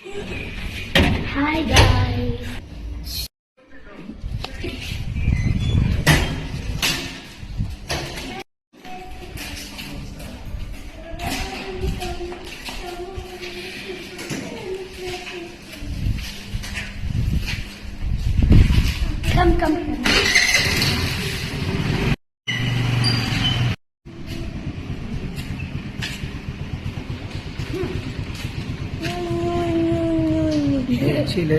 Hi guys, come. Chile.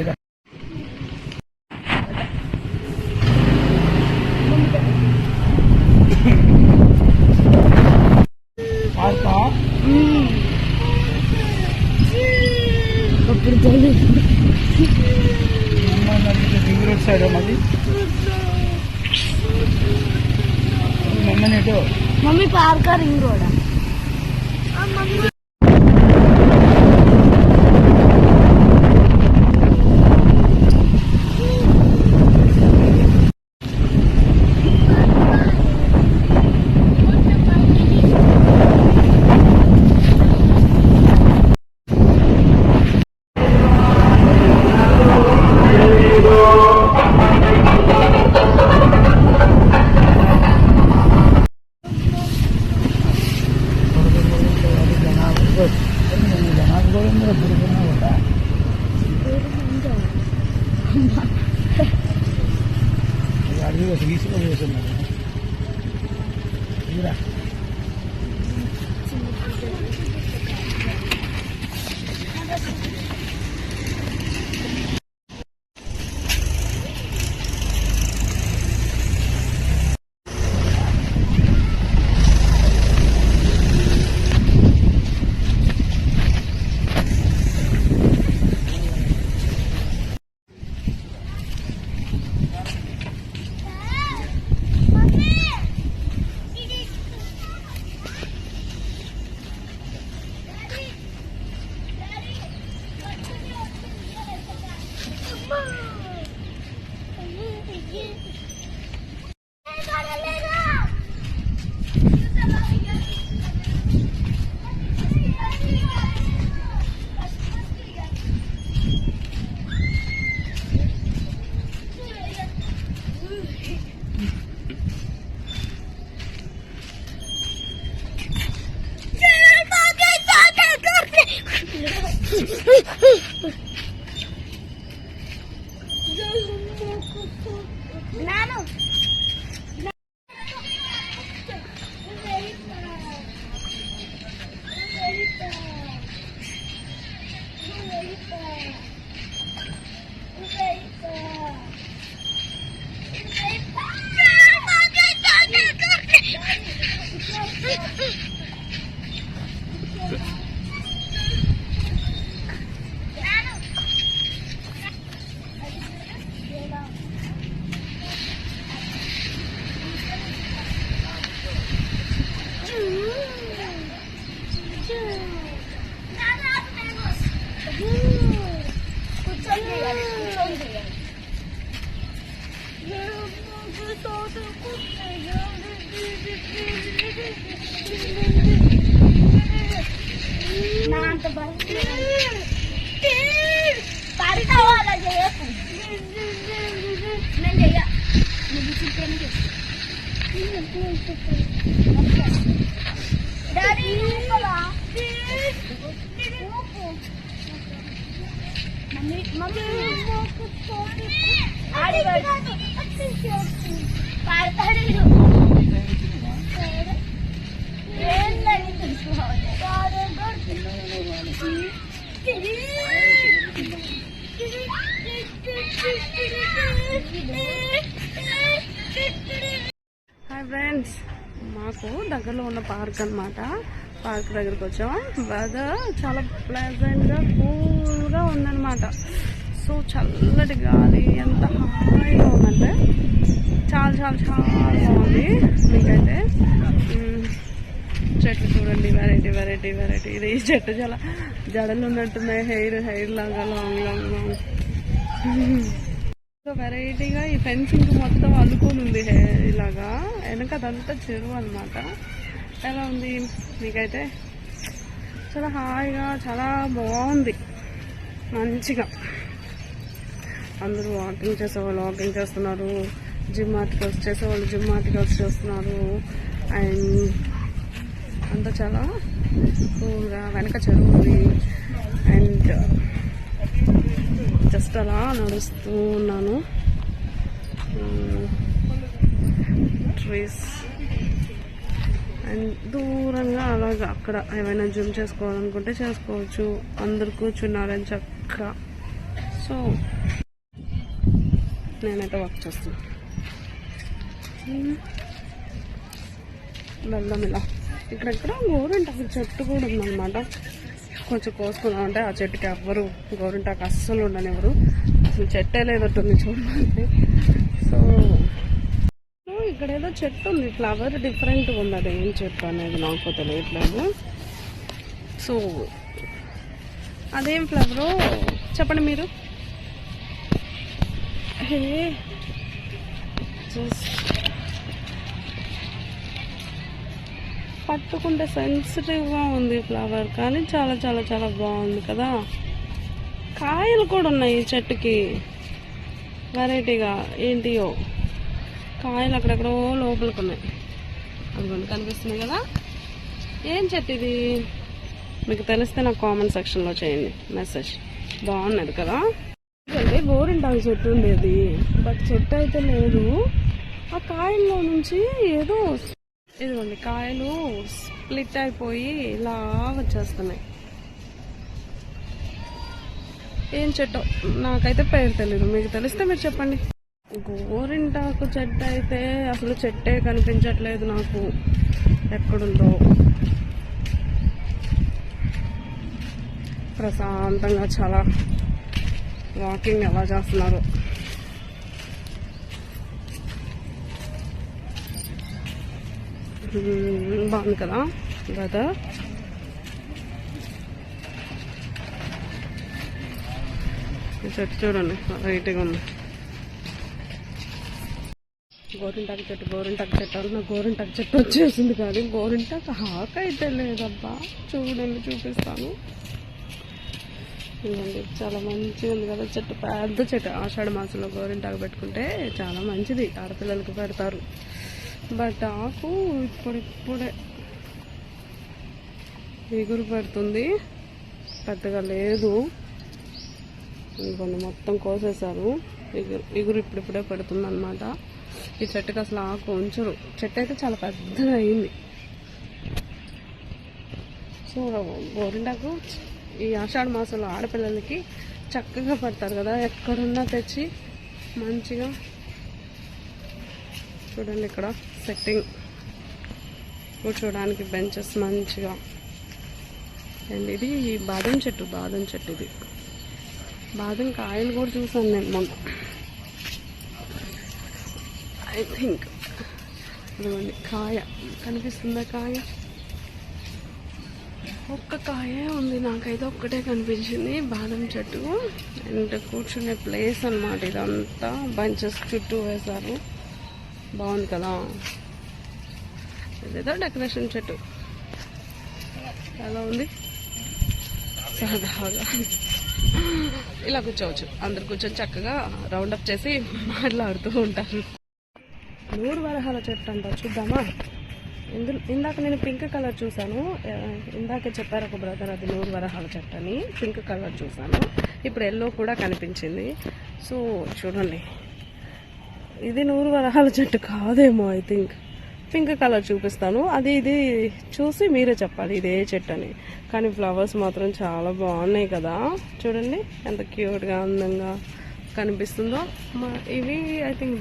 Side మది mummy park ring road hi friends, మాకు దగ్గరలో ఉన్న పార్క్ అన్నమాట. పార్క్ దగ్గరకు వచ్చాం. వెదర్ చాలా ప్లెజెంట్గా కూల్గా ఉందన్నమాట. సో చల్లటి గాలి ఎంత హాయిగా ఉందంటే చాలా చాలా చాలా బాగుంది. మీకైతే చెట్లు చూడండి, వెరైటీ వెరైటీ వెరైటీ. ఇది ఈ చెట్టు చాలా జడలు ఉన్నట్టున్నాయి, హెయిర్ లాగా లాంగ్ లాంగ్ లాంగ్. వెరైటీగా ఈ ఫెన్సింగ్ మొత్తం అల్లుకొని ఉంది ఇలాగా. వెనక అదంతా చెరువు అనమాట. ఎలా ఉంది మీకైతే? చాలా హాయిగా చాలా బాగుంది. మంచిగా అందరూ వాకింగ్ చేసేవాళ్ళు వాకింగ్ చేస్తున్నారు, జిమ్ ఆర్టికల్స్ చేసేవాళ్ళు జిమ్ ఆర్టికల్స్ చేస్తున్నారు. అండ్ అంతా చాలా కూల్గా వెనక చెరువు ఉంది. అండ్ జస్ట్ అలా నడుస్తూ ఉన్నాను. ట్రీస్ అండ్ దూరంగా అలాగా అక్కడ ఏమైనా జిమ్ చేసుకోవాలనుకుంటే చేసుకోవచ్చు. అందరు కూర్చున్నారని చక్కగా. సో నేనైతే వాక్ చేస్తాను. వెళ్దాం ఇలా. ఇక్కడెక్కడ గోరింటాకు చెట్టు కూడా ఉందన్నమాట. కొంచెం కోసుకుందాం అంటే ఆ చెట్టుకి ఎవ్వరు గోరింటాకు అస్సలు ఉండనివ్వరు. అసలు చెట్టే లేదట్టుంది చూడండి. సో ఇక్కడ ఏదో చెట్టు ఉంది, ఫ్లవర్ డిఫరెంట్గా ఉంది. అది ఏం చెట్టు అనేది నాకు తెలియట్లేదు. సో అదేం ఫ్లవరో చెప్పండి మీరు. పట్టుకుంటే సెన్సిటివ్గా ఉంది ఫ్లవర్, కానీ చాలా చాలా చాలా బాగుంది కదా. కాయలు కూడా ఉన్నాయి ఈ చెట్టుకి వెరైటీగా. ఏంటియో కాయలు అక్కడెక్కడో లోపలికి ఉన్నాయి. అదిగోండి కనిపిస్తున్నాయి కదా. ఏం చెట్టు ఇది మీకు తెలిస్తే నాకు కామెంట్ సెక్షన్లో చేయండి మెసేజ్. బాగున్నది కదా. అంటే గోరింటాకు చెట్టు ఉండేది, బట్ చెట్టు అయితే లేదు. ఆ కాయల్లో నుంచి ఏదో ఇదిగోండి కాయలు స్ప్లిట్ అయిపోయి ఇలా వచ్చేస్తున్నాయి. ఏం చెట్టు నాకైతే పేరు తెలీదు, మీకు తెలిస్తే మీరు చెప్పండి. గోరింటాకు చెట్టు అయితే అసలు చెట్టే కనిపించట్లేదు నాకు ఎక్కడుందో. ప్రశాంతంగా చాలా వాకింగ్ ఎలా చేస్తున్నారు. బాగుంది కదా వెదర్. చెట్టు చూడండి వెరైటీగా ఉంది. గోరింటాకు చెట్టు అన్న గోరింటాకు చెట్టు వచ్చేసింది, కానీ గోరింటాకు ఆకు అయితే లేదబ్బా. చూడండి చూపిస్తాను. ఇదండి చాలా మంచిగా ఉంది కదా చెట్టు, పెద్ద చెట్టు. ఆషాఢ మాసంలో గోరింటాకు పెట్టుకుంటే చాలా మంచిది, ఆడపిల్లలకి పెడతారు. బట్ ఆకు ఇప్పుడిప్పుడే ఎగురు పెడుతుంది, పెద్దగా లేదు. ఇవన్నీ మొత్తం కోసేసారు. ఎగురు ఇప్పుడిప్పుడే పెడుతుంది అనమాట. ఈ చెట్టుకి అసలు ఆకు ఉంచరు. చెట్టు అయితే చాలా పెద్దగా అయింది. సో గోరింటాకు ఈ ఆషాఢ మాసంలో ఆడపిల్లలకి చక్కగా పెడతారు కదా. ఎక్కడున్నా తెచ్చి మంచిగా చూడండి. ఇక్కడ సెట్టింగ్ కూర్చోడానికి బెంచెస్ మంచిగా. అండ్ ఇది బాదం చెట్టు ఇది. బాదం కాయలు కూడా చూసాను నేను మొన్న. ఐ థింక్ అదిగోండి కాయ కనిపిస్తుందా. కాయ ఒక్క కాయే ఉంది, నాకైతే ఒక్కటే కనిపించింది బాదం చెట్టు. అండ్ కూర్చునే ప్లేస్ అన్నమాట ఇదంతా. బంచెస్ చుట్టూ వేశారు, బాగుంది కదా. ఇదేదో డెకరేషన్ చెట్టు ఎలా ఉంది. సరదాగా ఇలా కూర్చోవచ్చు, అందరు కూర్చొని చక్కగా రౌండప్ చేసి మాట్లాడుతూ ఉంటారు. 100 వరహాల చెట్టు అంట, చూద్దామా. ఇందాక నేను పింక్ కలర్ చూసాను, ఇందాకే చెప్పారు ఒక బ్రదర్ అది 100 వరహాల చెట్టు అని. పింక్ కలర్ చూసాను, ఇప్పుడు ఎల్లో కూడా కనిపించింది. సో చూడండి, ఇది 100 వరహాల చెట్టు కాదేమో. ఐ థింక్ పింక్ కలర్ చూపిస్తాను, అది ఇది చూసి మీరే చెప్పాలి ఇదే చెట్టు అని. కానీ ఫ్లవర్స్ మాత్రం చాలా బాగున్నాయి కదా. చూడండి ఎంత క్యూట్గా అందంగా కనిపిస్తుందో. ఇవి I think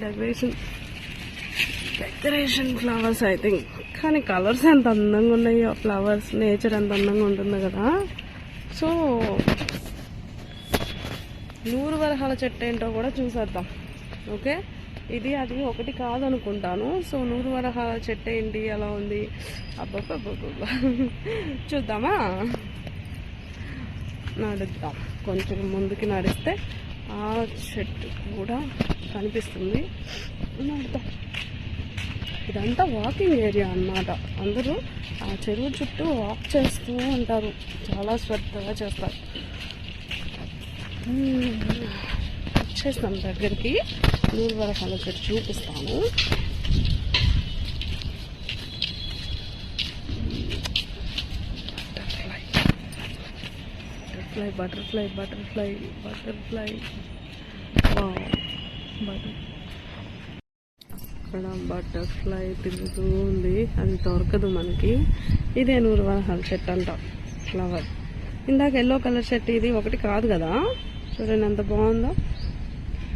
decoration flowers I think. కానీ కలర్స్ ఎంత అందంగా ఉన్నాయో ఫ్లవర్స్. నేచర్ ఎంత అందంగా ఉంటుందో కదా. సో 100 వరహాల చెట్టు ఏంటో కూడా చూసేద్దాం. ఓకే, ఇది అది ఒకటి కాదనుకుంటాను. సో 100 వరహాల చెట్టు ఏంటి అలా ఉంది. అబ్బబ్బబ్బబ్బా చూద్దామా. నడుద్దాం, కొంచెం ముందుకి నడిస్తే ఆ చెట్టు కూడా కనిపిస్తుంది. నడుద్దాం. ఇదంతా వాకింగ్ ఏరియా అన్నమాట. అందరూ ఆ చెరువు చుట్టూ వాక్ చేస్తూ ఉంటారు, చాలా శ్రద్ధగా చేస్తారు. వచ్చేస్తాం దగ్గరికి. నూరు వరహాల చెట్టు చూపిస్తాను. బటర్ఫ్లై బటర్ఫ్లై బటర్ఫ్లై అక్కడ బటర్ఫ్లై తిరుగుతూ ఉంది. అది దొరకదు మనకి. ఇదే నూరు వరహాల చెట్టు అంట, ఫ్లవర్. ఇందాక ఎల్లో కలర్ చెట్టు ఇది ఒకటి కాదు కదా. చూడండి ఎంత బాగుందో.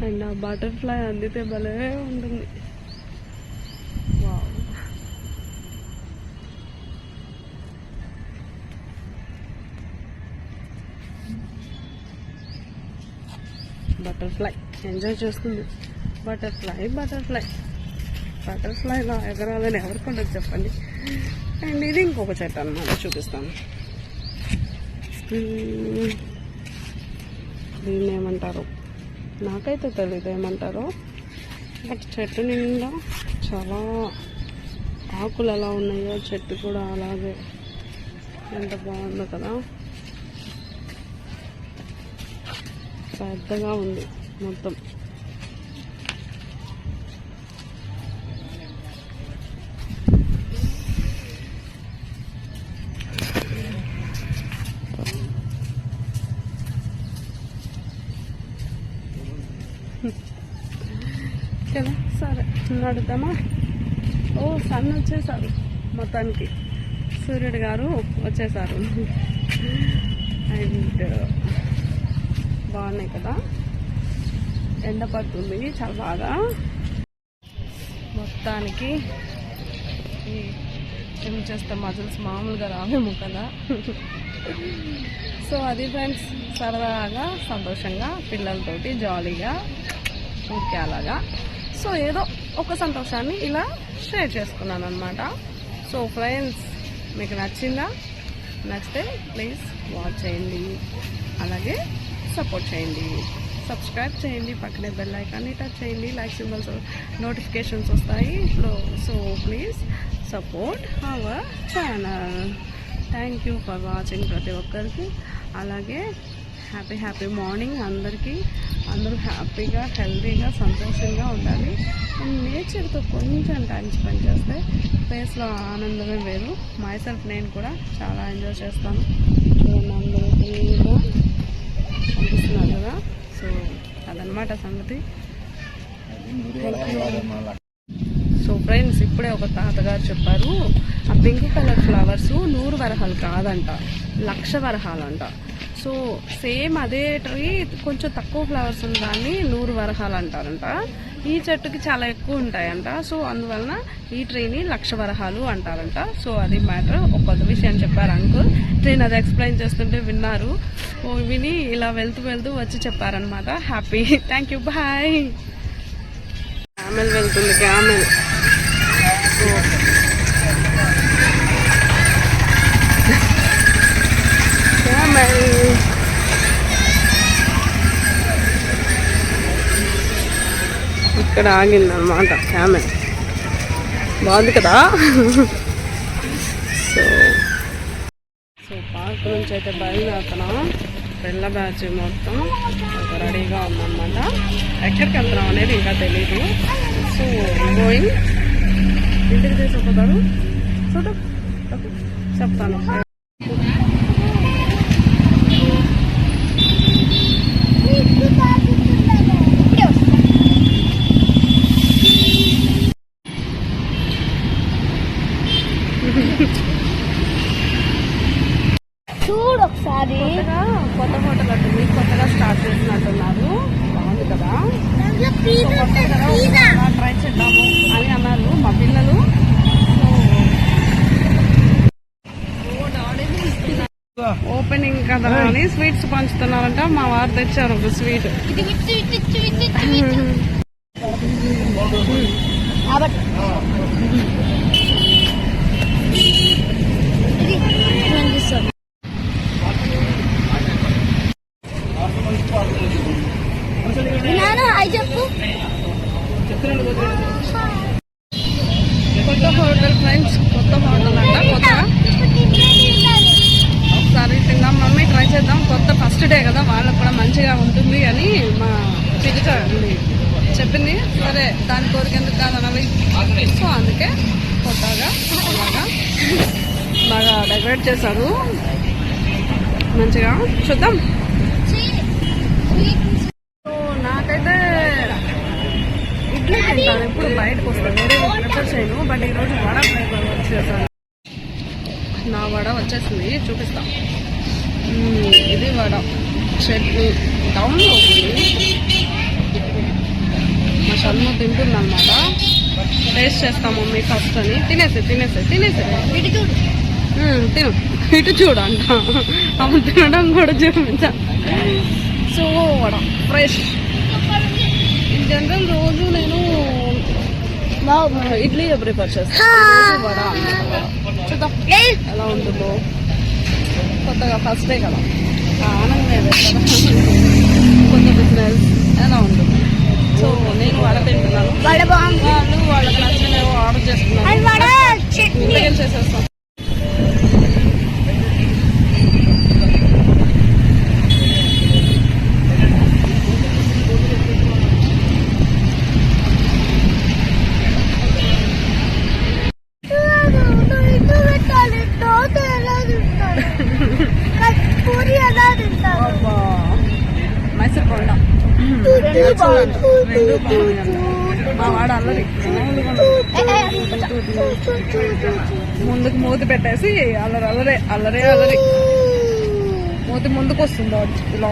అండ్ ఆ బటర్ఫ్లై అందితే భలే ఉంటుంది. వావ్. బటర్ఫ్లై ఎంజాయ్ చేస్తుంది. బటర్ఫ్లై బటర్ఫ్లై బటర్ఫ్లైలో ఎగరాలని ఎవరికి ఉండదు చెప్పండి. అండ్ ఇది ఇంకొక చెట్టు అన్నమాట, చూపిస్తాను. దీన్ని ఏమంటారు నాకైతే తెలియదు ఏమంటారో. బట్ చెట్టు నిండా చాలా ఆకులు ఎలా ఉన్నాయో చెట్టు కూడా అలాగే. ఎంత బాగుందో కదా. పెద్దగా ఉంది మొత్తం. కదా. సరే నడుద్దామా. ఓ సన్ వచ్చేసారు మొత్తానికి. సూర్యుడు గారు వచ్చేసారు. అండ్ బాగున్నాయి కదా. ఎండ పడుతుంది చాలా బాగా. మొత్తానికి జిమ్ చేస్తే మజిల్స్ మామూలుగా రావేమో కదా. సో అది ఫ్రెండ్స్, సరదాగా సంతోషంగా పిల్లలతోటి జాలీగా ఊరికే అలాగా. సో ఏదో ఒక సంతోషాన్ని ఇలా షేర్ చేసుకున్నాను అనమాట. సో ఫ్రెండ్స్, మీకు నచ్చిందా? నచ్చితే ప్లీజ్ వాచ్ చేయండి, అలాగే సపోర్ట్ చేయండి, సబ్స్క్రైబ్ చేయండి, పక్కనే బెల్ ఐకాన్ని టచ్ చేయండి, లైక్ సింబల్స్ నోటిఫికేషన్స్ వస్తాయి. So please support our channel. Thank you for watching ప్రతి ఒక్కరికి. అలాగే హ్యాపీ మార్నింగ్ అందరికీ. అందరూ హ్యాపీగా హెల్తీగా సంతోషంగా ఉండాలి. నేచర్తో కొంచెం టైం స్పెండ్ చేస్తే ఫేస్లో ఆనందమే వేరు. మైసెల్ఫ్ నేను కూడా చాలా ఎంజాయ్ చేస్తాను. చూడండి అందరూ ఫుల్గా కనిపిస్తున్నారు కదా. సో అదనమాట సంగతి. సో ఫ్రెండ్స్, ఇప్పుడే ఒక తాతగారు చెప్పారు, ఆ పింక్ కలర్ ఫ్లవర్స్ 100 వరహాలు కాదంట, 1,00,000 వరహాలు అంట. సో సేమ్ అదే ట్రీ కొంచెం తక్కువ ఫ్లవర్స్ ఉన్న దాన్ని 100 వరహాలు అంటారంట. ఈ చెట్టుకి చాలా ఎక్కువ ఉంటాయంట. సో అందువలన ఈ ట్రీని 1,00,000 వరహాలు అంటారంట. సో అది మ్యాటర్. ఒక కొత్త విషయం చెప్పారు అంకుల్. నేను అది ఎక్స్ప్లెయిన్ చేస్తుంటే విన్నారు. విని ఇలా వెళ్తూ వచ్చి చెప్పారనమాట. Happy. Thank you. Bye. Camel వెళ్తుంది, క్యామెల్. ఇక్కడ ఆగిందనమాట క్యామెల్. బాగుంది కదా. సో పార్క్ నుంచి అయితే బయలుదేరుతున్నాం. పిల్ల బ్యాచ్ మొత్తం రెడీగా ఉందన్నమాట. ఎక్కడికి వెళ్తున్నాం అనేది ఇంకా తెలీదు. So going. ఇంటికి తీసుకుపోతారు. సో చెప్తాను. చూడు ఒకసారి. కొత్త హోటల్ అట్టుంది, కొత్తగా స్టార్ట్ చేసినట్టున్నారు. బాగుంది కదా. ట్రై చేద్దాము అని అన్నారు మా పిల్లలు. ఓపెనింగ్ కదా అని స్వీట్స్ పంచుతున్నారంట. మా వారు తెచ్చారు ఒక స్వీట్. చెప్పు. కొత్త హోటల్ ఫ్రెండ్స్, కొత్త హోటల్ అంట. కొత్త ఒకసారి తిందాం మమ్మీ, ట్రై చేద్దాం. కొత్త ఫస్ట్ డే కదా, వాళ్ళకు కూడా మంచిగా ఉంటుంది. మళ్ళీ చెప్పింది సరే దాని కోరిక ఎందుకు కాదనవి. సో అందుకే కొత్తగా అలాగా బాగా డెకరేట్ చేశారు మంచిగా. చూద్దాం. సో నాకైతే ఇడ్లీ తింటాను ఎప్పుడు బయటకు వస్తాను, వేరే ప్రిఫర్ చేయను. బట్ ఈరోజు వడ ప్రిఫర్ చేశాను. నా వడ వచ్చేసింది, చూపిస్తా. ఇది వడ చట్నీ టౌన్లో ఉంది. మా షల్ము తింటుందన్నమాట. టేస్ట్ చేస్తాం మమ్మీ ఫస్ట్ అని. తినేసి తిను, ఇటు చూడు అంట. అమ్మ తినడం కూడా చూపించా. So vada fresh. In general రోజు నేను ఇడ్లీ ప్రిఫర్ చేస్తాను, వడ అన్నమాట. చూద్దాం ఎలా ఉంటుందో. కొత్తగా ఫస్ట్ డే కదా, ఆనందమే కదా కొత్త బిజినెస్ ఎలా ఉంటుంది. సో నేను వడ తింటున్నాను. వాళ్ళు వాళ్ళకి నచ్చినవి ఆర్డర్ చేసుకున్నాను. ఏం చేసేస్తాం. పూరి ఎలా తింటారు? మైసూర్ కొండ మా వాడు అల్లరి. ముందుకు మూతి పెట్టేసి అల్లరి మూతి ముందుకు వస్తుంది ఇలా